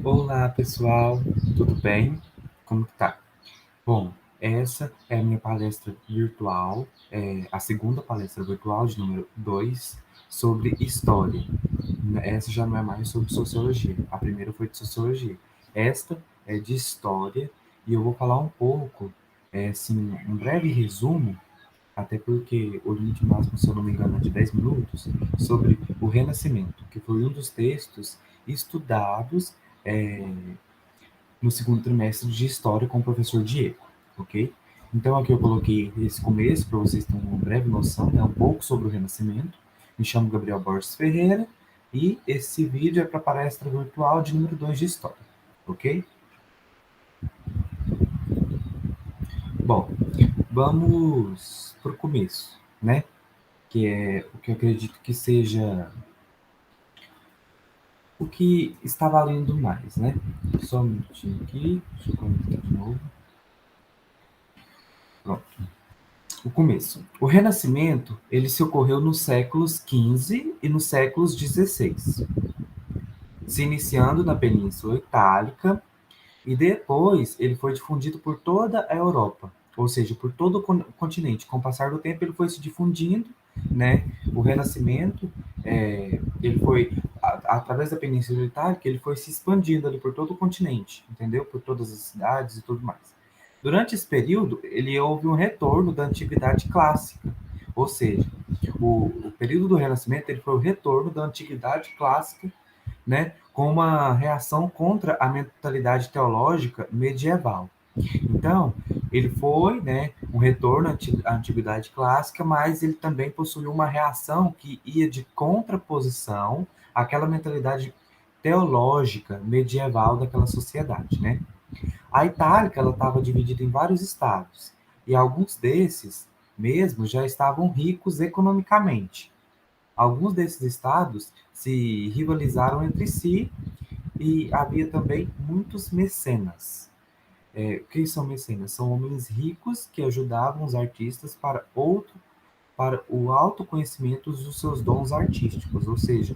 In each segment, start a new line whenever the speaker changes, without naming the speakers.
Olá, pessoal, tudo bem? Como que tá? Bom, essa é a minha palestra virtual, a segunda palestra virtual de número 2 sobre história. Essa já não é mais sobre sociologia, a primeira foi de sociologia. Esta é de história e eu vou falar um pouco, assim, um breve resumo, até porque o limite máximo, se eu não me engano, é de 10 minutos, sobre o Renascimento, que foi um dos textos estudados é, no segundo trimestre de História com o professor Diego, ok? Então aqui eu coloquei esse começo para vocês terem uma breve noção, né, um pouco sobre o Renascimento. Me chamo Gabriel Borges Ferreira e esse vídeo é para a palestra virtual de número 2 de História, ok? Bom, vamos para o começo, né? Que é o que eu acredito que seja o que está valendo mais, né? Só um minutinho aqui, deixa eu conectar de novo. Pronto. O começo. O Renascimento, ele se ocorreu nos séculos XV e nos séculos XVI, se iniciando na Península Itálica e depois ele foi difundido por toda a Europa, ou seja, por todo o continente. Com o passar do tempo, ele foi se difundindo, né? O Renascimento, ele foi através da Península Itálica, ele foi se expandindo ali por todo o continente, entendeu? Por todas as cidades e tudo mais. Durante esse período, ele houve um retorno da antiguidade clássica, ou seja, o período do Renascimento ele foi o retorno da antiguidade clássica, né, com uma reação contra a mentalidade teológica medieval. Então, ele foi, né, um retorno à antiguidade clássica, mas ele também possuiu uma reação que ia de contraposição àquela mentalidade teológica medieval daquela sociedade, né? A Itália, ela estava dividida em vários estados, e alguns desses mesmo já estavam ricos economicamente. Alguns desses estados se rivalizaram entre si e havia também muitos mecenas. Quem são mecenas? São homens ricos que ajudavam os artistas para o autoconhecimento dos seus dons artísticos. Ou seja,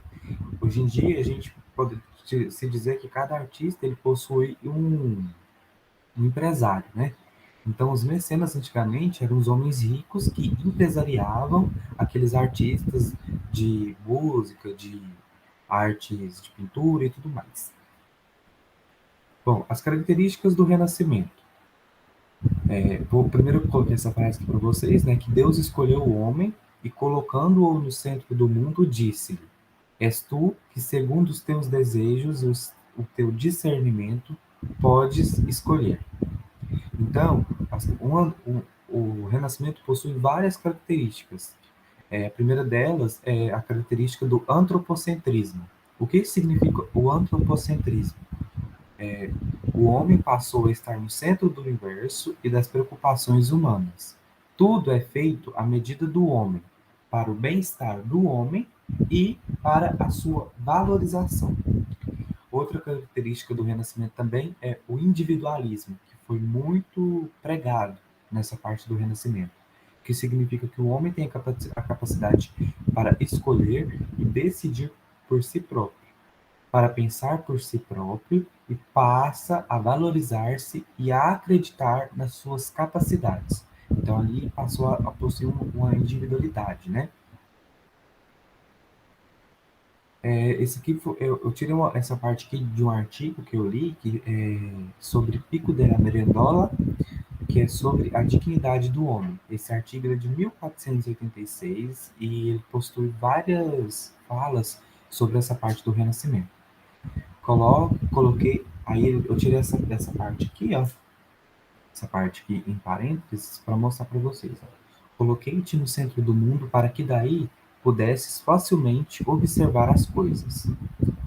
hoje em dia a gente pode se dizer que cada artista ele possui um empresário, né? Então, os mecenas antigamente eram os homens ricos que empresariavam aqueles artistas de música, de artes de pintura e tudo mais. Bom, as características do Renascimento. Vou primeiro colocar essa frase aqui para vocês, né? Que Deus escolheu o homem e colocando-o no centro do mundo, disse-lhe: És tu que, segundo os teus desejos e o teu discernimento, podes escolher. Então, o Renascimento possui várias características. A primeira delas é a característica do antropocentrismo. O que significa o antropocentrismo? O homem passou a estar no centro do universo e das preocupações humanas. Tudo é feito à medida do homem, para o bem-estar do homem e para a sua valorização. Outra característica do Renascimento também é o individualismo, que foi muito pregado nessa parte do Renascimento, que significa que o homem tem a capacidade para escolher e decidir por si próprio, para pensar por si próprio e passa a valorizar-se e a acreditar nas suas capacidades. Então ali passou a possuir uma individualidade, né? Esse aqui eu tirei essa parte aqui de um artigo que eu li que é sobre Pico della Mirandola, que é sobre a dignidade do homem. Esse artigo é de 1486 e ele possui várias falas sobre essa parte do Renascimento. Coloquei, aí eu tirei dessa parte aqui, ó, essa parte aqui em parênteses, para mostrar para vocês. Ó. Coloquei-te no centro do mundo para que daí pudesses facilmente observar as coisas.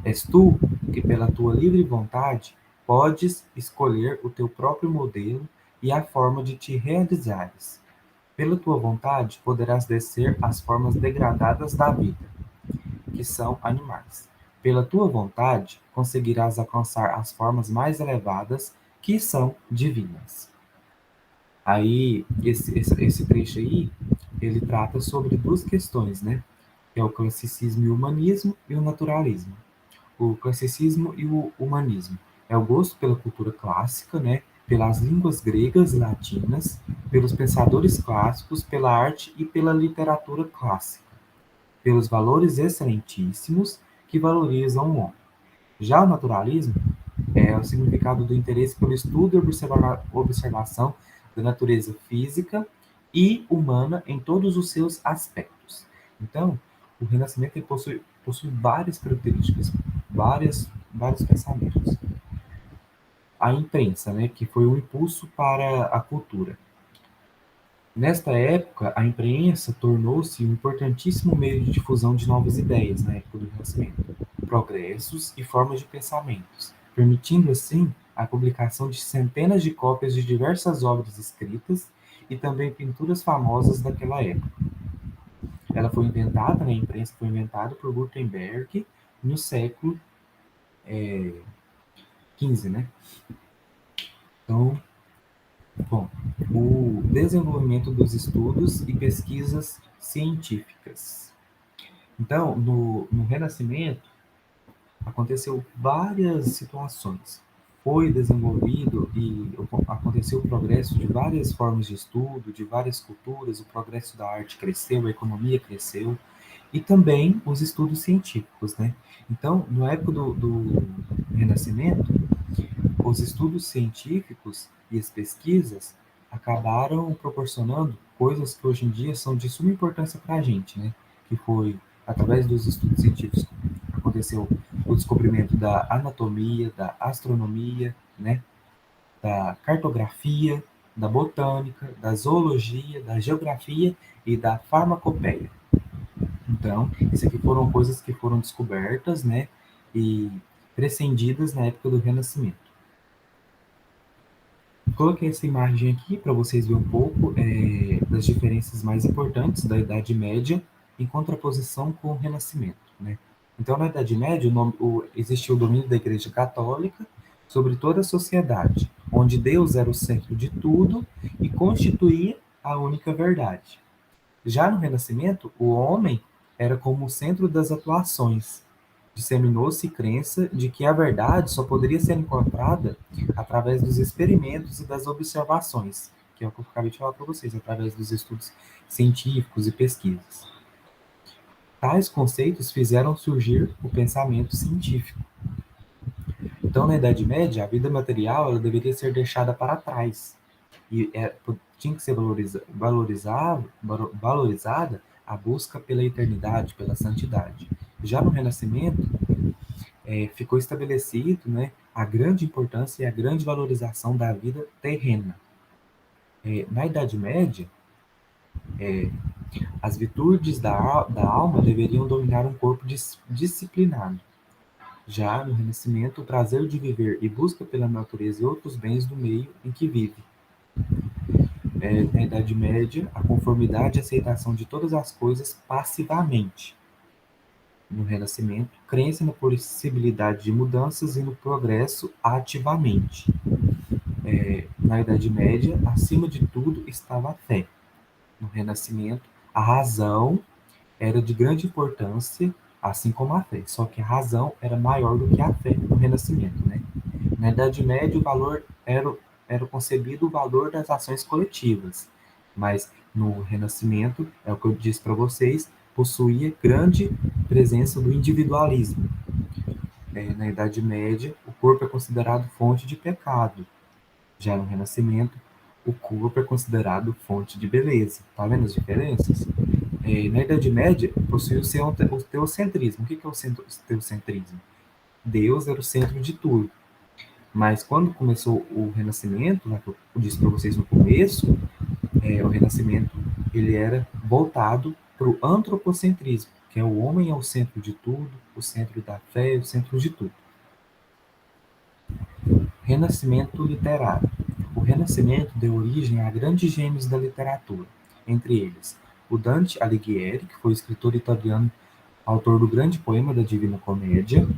És tu que, pela tua livre vontade, podes escolher o teu próprio modelo e a forma de te realizares. Pela tua vontade, poderás descer às formas degradadas da vida, que são animais. Pela tua vontade, conseguirás alcançar as formas mais elevadas, que são divinas. Aí, esse trecho aí, ele trata sobre duas questões, né? Que é o classicismo e o humanismo e o naturalismo. O classicismo e o humanismo. É o gosto pela cultura clássica, né? Pelas línguas gregas e latinas, pelos pensadores clássicos, pela arte e pela literatura clássica, pelos valores excelentíssimos que valorizam o homem. Já o naturalismo é o significado do interesse pelo estudo e observação da natureza física e humana em todos os seus aspectos. Então, o Renascimento possui várias características, vários pensamentos. A imprensa, né, que foi um impulso para a cultura. Nesta época, a imprensa tornou-se um importantíssimo meio de difusão de novas ideias na época do Renascimento, progressos e formas de pensamentos, permitindo assim a publicação de centenas de cópias de diversas obras escritas e também pinturas famosas daquela época. Ela foi inventada, né, a imprensa foi inventada por Gutenberg no século XV, né? Então, bom, o desenvolvimento dos estudos e pesquisas científicas. Então, no Renascimento, aconteceu várias situações. Foi desenvolvido e aconteceu o progresso de várias formas de estudo, de várias culturas, o progresso da arte cresceu, a economia cresceu, e também os estudos científicos, né? Então, na época do Renascimento, os estudos científicos e as pesquisas acabaram proporcionando coisas que hoje em dia são de suma importância para a gente, né? Que foi, através dos estudos científicos, aconteceu o descobrimento da anatomia, da astronomia, né? Da cartografia, da botânica, da zoologia, da geografia e da farmacopeia. Então, isso aqui foram coisas que foram descobertas, né? E prescindidas na época do Renascimento. Coloquei essa imagem aqui para vocês verem um pouco das diferenças mais importantes da Idade Média em contraposição com o Renascimento, né? Então, na Idade Média, existia o domínio da Igreja Católica sobre toda a sociedade, onde Deus era o centro de tudo e constituía a única verdade. Já no Renascimento, o homem era como o centro das atuações. Disseminou-se crença de que a verdade só poderia ser encontrada através dos experimentos e das observações, que é o que eu acabei de falar para vocês, através dos estudos científicos e pesquisas. Tais conceitos fizeram surgir o pensamento científico. Então, na Idade Média, a vida material ela deveria ser deixada para trás e tinha que ser valorizada a busca pela eternidade, pela santidade. Já no Renascimento, ficou estabelecido, né, a grande importância e a grande valorização da vida terrena. Na Idade Média, as virtudes da alma deveriam dominar um corpo disciplinado. Já no Renascimento, o prazer de viver e busca pela natureza e outros bens do meio em que vive. Na Idade Média, a conformidade e aceitação de todas as coisas passivamente. No Renascimento, crença na possibilidade de mudanças e no progresso ativamente. Na Idade Média, acima de tudo estava a fé. No Renascimento, a razão era de grande importância, assim como a fé. Só que a razão era maior do que a fé no Renascimento, né? Na Idade Média, o valor era concebido o valor das ações coletivas, mas no Renascimento, é o que eu disse para vocês, possuía grande presença do individualismo. Na Idade Média, o corpo é considerado fonte de pecado. Já no Renascimento, o corpo é considerado fonte de beleza. Tá vendo as diferenças? Na Idade Média, possui o teocentrismo. O que é o teocentrismo? Deus era o centro de tudo. Mas quando começou o Renascimento, né, que eu disse para vocês no começo, o Renascimento ele era voltado para o antropocentrismo, que é o homem é o centro de tudo, o centro da fé, o centro de tudo. Renascimento literário. O Renascimento deu origem a grandes gênios da literatura, entre eles o Dante Alighieri, que foi escritor italiano, autor do grande poema da Divina Comédia,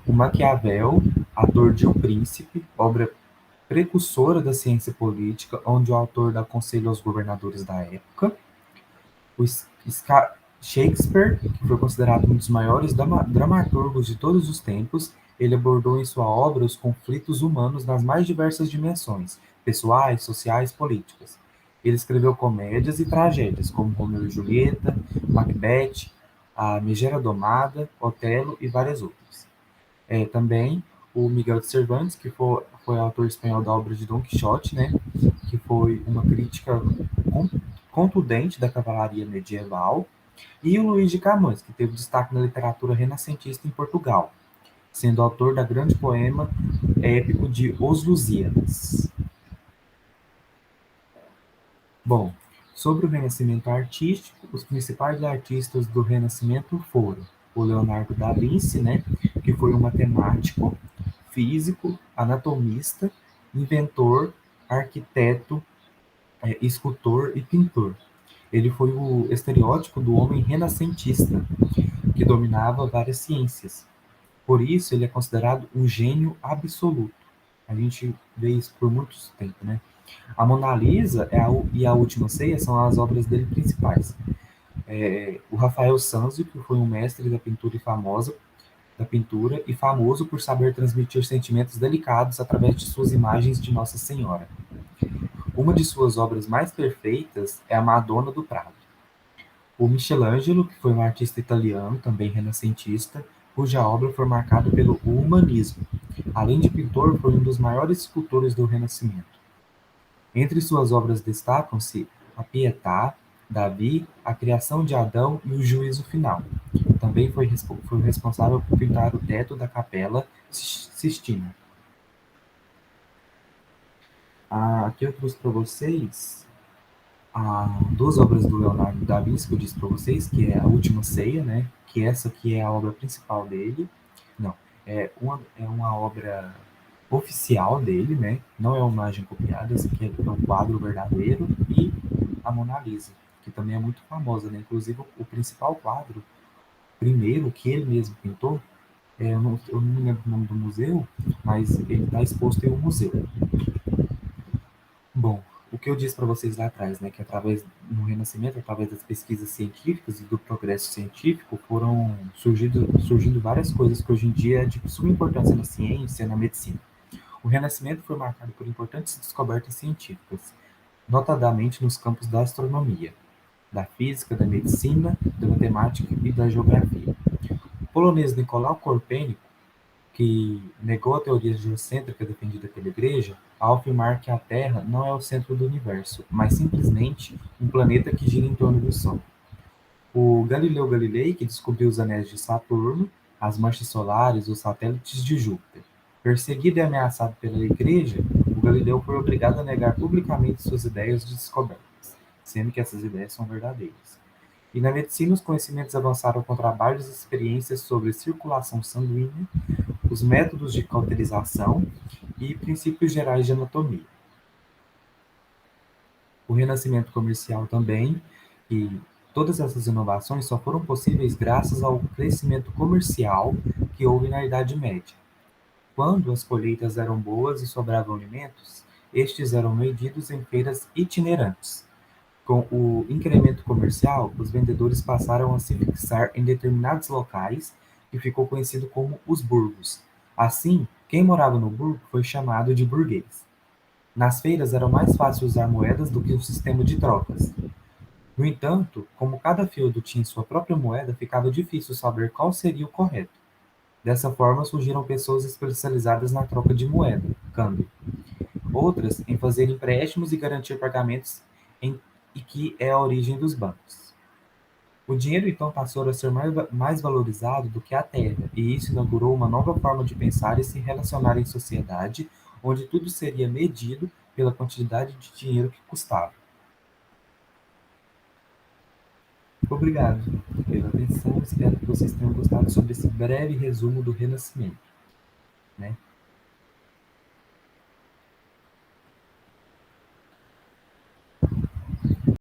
o Maquiavel, autor de O Príncipe, obra precursora da ciência política, onde o autor dá conselho aos governadores da época, o Shakespeare, que foi considerado um dos maiores dramaturgos de todos os tempos, ele abordou em sua obra os conflitos humanos nas mais diversas dimensões, pessoais, sociais, políticas. Ele escreveu comédias e tragédias, como Romeu e Julieta, Macbeth, A Megera Domada, Otelo e várias outras. Também o Miguel de Cervantes, que foi autor espanhol da obra de Dom Quixote, né, que foi uma crítica contundente da cavalaria medieval, e o Luís de Camões, que teve destaque na literatura renascentista em Portugal, sendo autor da grande poema épico de Os Lusíadas. Bom, sobre o Renascimento artístico, os principais artistas do Renascimento foram o Leonardo da Vinci, né, que foi um matemático, físico, anatomista, inventor, arquiteto, escultor e pintor. Ele foi o estereótipo do homem renascentista, que dominava várias ciências. Por isso, ele é considerado um gênio absoluto. A gente vê isso por muito tempo, né? A Mona Lisa e a Última Ceia são as obras dele principais. O Rafael Sanzio, que foi um mestre da pintura e famoso por saber transmitir sentimentos delicados através de suas imagens de Nossa Senhora. Uma de suas obras mais perfeitas é a Madonna do Prado. O Michelangelo, que foi um artista italiano, também renascentista, cuja obra foi marcada pelo humanismo. Além de pintor, foi um dos maiores escultores do Renascimento. Entre suas obras destacam-se a Pietà, Davi, a Criação de Adão e o Juízo Final. Também foi responsável por pintar o teto da Capela Sistina. Aqui eu trouxe para vocês duas obras do Leonardo da Vinci que eu disse para vocês, que é A Última Ceia, né? Que essa aqui é a obra principal dele. Não, é uma obra oficial dele, né? Não é uma imagem copiada, essa aqui é um quadro verdadeiro, e a Mona Lisa, que também é muito famosa, né? Inclusive o principal quadro, primeiro que ele mesmo pintou, eu não me lembro o nome do museu, mas ele está exposto em um museu. Bom, o que eu disse para vocês lá atrás, né, que no Renascimento, através das pesquisas científicas e do progresso científico, foram surgindo várias coisas que hoje em dia é de suma importância na ciência, na medicina. O Renascimento foi marcado por importantes descobertas científicas, notadamente nos campos da astronomia, da física, da medicina, da matemática e da geografia. O polonês Nicolau Copérnico, que negou a teoria geocêntrica defendida pela Igreja, ao afirmar que a Terra não é o centro do universo, mas simplesmente um planeta que gira em torno do Sol. O Galileu Galilei, que descobriu os anéis de Saturno, as manchas solares, os satélites de Júpiter. Perseguido e ameaçado pela Igreja, o Galileu foi obrigado a negar publicamente suas ideias de descobertas, sendo que essas ideias são verdadeiras. E na medicina, os conhecimentos avançaram com trabalhos e experiências sobre circulação sanguínea, os métodos de cauterização e princípios gerais de anatomia. O renascimento comercial também, e todas essas inovações só foram possíveis graças ao crescimento comercial que houve na Idade Média. Quando as colheitas eram boas e sobravam alimentos, estes eram vendidos em feiras itinerantes. Com o incremento comercial, os vendedores passaram a se fixar em determinados locais e ficou conhecido como os burgos. Assim, quem morava no burgo foi chamado de burguês. Nas feiras era mais fácil usar moedas do que o sistema de trocas. No entanto, como cada feudo tinha sua própria moeda, ficava difícil saber qual seria o correto. Dessa forma, surgiram pessoas especializadas na troca de moeda, câmbio. Outras em fazer empréstimos e garantir pagamentos e que é a origem dos bancos. O dinheiro então passou a ser mais valorizado do que a terra, e isso inaugurou uma nova forma de pensar e se relacionar em sociedade, onde tudo seria medido pela quantidade de dinheiro que custava. Obrigado pela atenção, espero que vocês tenham gostado sobre esse breve resumo do Renascimento, né?